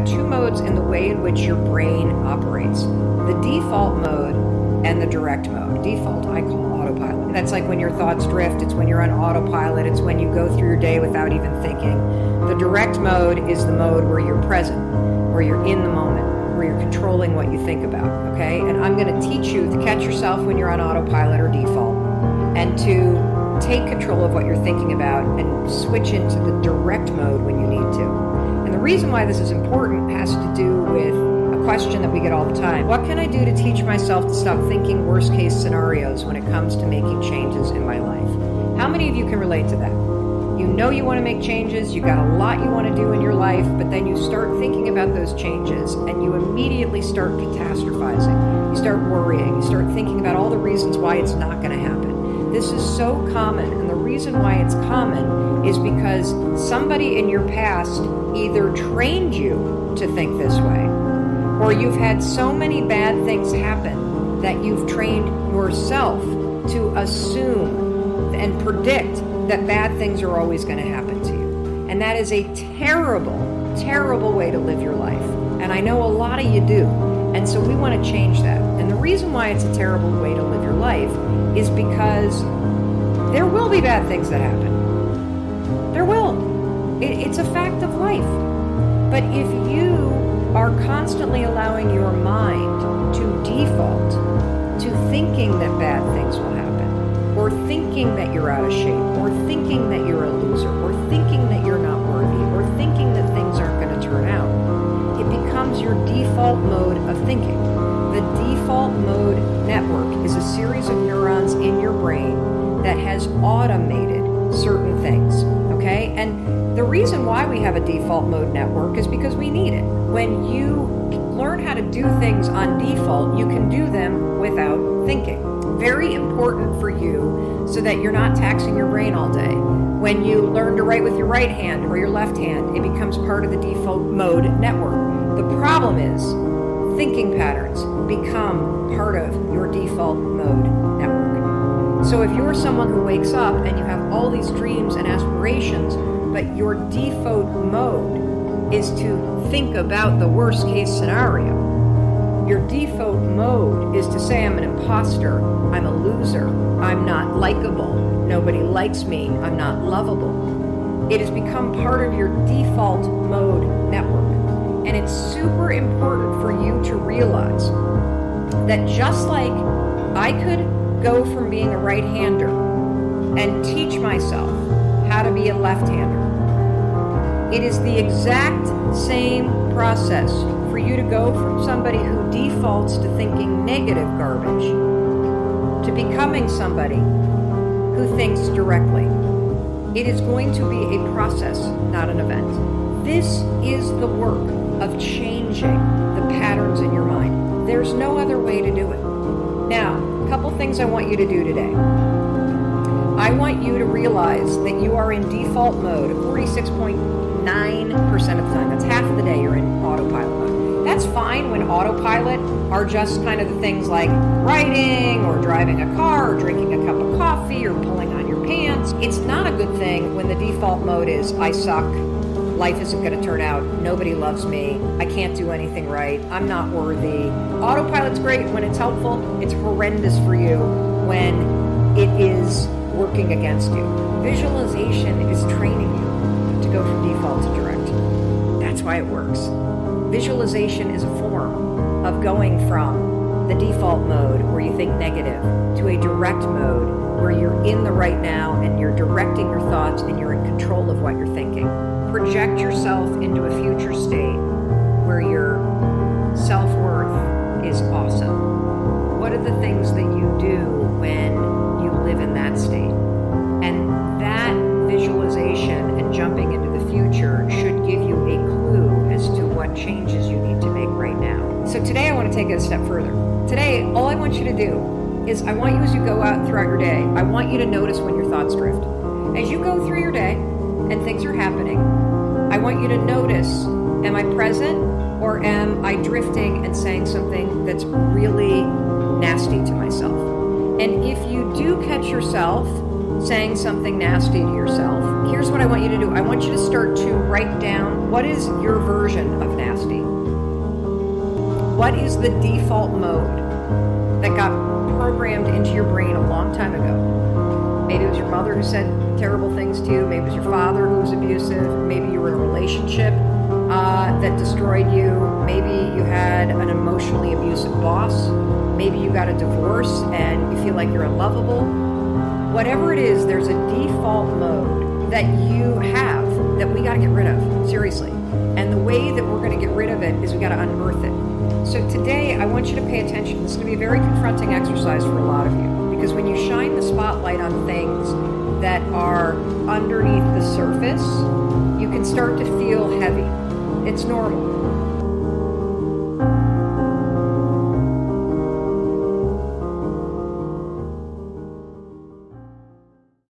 have two modes in the way in which your brain operates. The default mode and the direct mode. Default, I call autopilot. That's like when your thoughts drift. It's when you're on autopilot. It's when you go through your day without even thinking. The direct mode is the mode where you're present, where you're in the moment, where you're controlling what you think about, okay? And I'm going to teach you to catch yourself when you're on autopilot or default, and to take control of what you're thinking about and switch into the direct mode when you need to. And the reason why this is important has to do with a question that we get all the time. What can I do to teach myself to stop thinking worst case scenarios when it comes to making changes in my life? How many of you can relate to that? You know you want to make changes, you got a lot you want to do in your life, but then you start thinking about those changes and you immediately start catastrophizing. You start worrying, you start thinking about all the reasons why it's not going to happen. This is so common, and the reason why it's common is because somebody in your past either trained you to think this way, or you've had so many bad things happen that you've trained yourself to assume and predict that bad things are always going to happen to you. And that is a terrible, terrible way to live your life. And I know a lot of you do. And so we want to change that. And the reason why it's a terrible way to live your life is because there will be bad things that happen. There will. It's a fact of life. But if you are constantly allowing your mind to default to thinking that bad things will happen, or thinking that you're out of shape, or thinking that you're a loser, or thinking that you're not worthy, or thinking that things aren't going to turn out, it becomes your default mode of thinking. The default mode network is a series of neurons in your brain that has automated certain things, okay? And the reason why we have a default mode network is because we need it. When you learn how to do things on default, you can do them without thinking. Very important for you so that you're not taxing your brain all day. When you learn to write with your right hand or your left hand, it becomes part of the default mode network. The problem is thinking patterns become part of your default mode network. So if you're someone who wakes up and you have all these dreams and aspirations, but your default mode is to think about the worst case scenario, your default mode is to say, I'm an imposter, I'm a loser, I'm not likable, nobody likes me, I'm not lovable. It has become part of your default mode network. And it's super important for you to realize that just like I could go from being a right-hander and teach myself how to be a left-hander, it is the exact same process for you to go from somebody who defaults to thinking negative garbage to becoming somebody who thinks directly. It is going to be a process, not an event. This is the work of changing the patterns in your mind. There's no other way to do it. Now, a couple things I want you to do today. I want you to realize that you are in default mode 46.9% of the time. That's half of the day you're in autopilot mode. That's fine when autopilot are just kind of the things like writing or driving a car or drinking a cup of coffee or pulling on your pants. It's not a good thing when the default mode is I suck, life isn't going to turn out, nobody loves me, I can't do anything right, I'm not worthy. Autopilot's great when it's helpful. It's horrendous for you when it is working against you. Visualization is training you to go from default to direct. That's why it works. Visualization is a form of going from the default mode where you think negative to a direct mode where you're in the right now and you're directing your thoughts and you're in control of what you're thinking. Project yourself into a future state where your self-worth is awesome. What are the things that you do when you live in that state? And that visualization and jumping into the future should give you a clue as to what changes you need to make right now. So today I want to take it a step further. Today, all I want you to do is I want you, as you go out throughout your day, I want you to notice when your thoughts drift. As you go through your day and things are happening, I want you to notice, am I present or am I drifting and saying something that's really nasty to myself? And if you do catch yourself saying something nasty to yourself, here's what I want you to do. I want you to start to write down, what is your version of nasty? What is the default mode that got programmed into your brain a long time ago? Maybe it was your mother who said terrible things to you. Maybe it was your father who was abusive. Maybe you were in a relationship that destroyed you. Maybe you had an emotionally abusive boss. Maybe you got a divorce and you feel like you're unlovable. Whatever it is, there's a default mode that you have that we got to get rid of, seriously. And the way that we're going to get rid of it is we got to unearth it. So today, I want you to pay attention. This is going to be a very confronting exercise for a lot of you, because when you shine the spotlight on things that are underneath the surface, you can start to feel heavy. It's normal.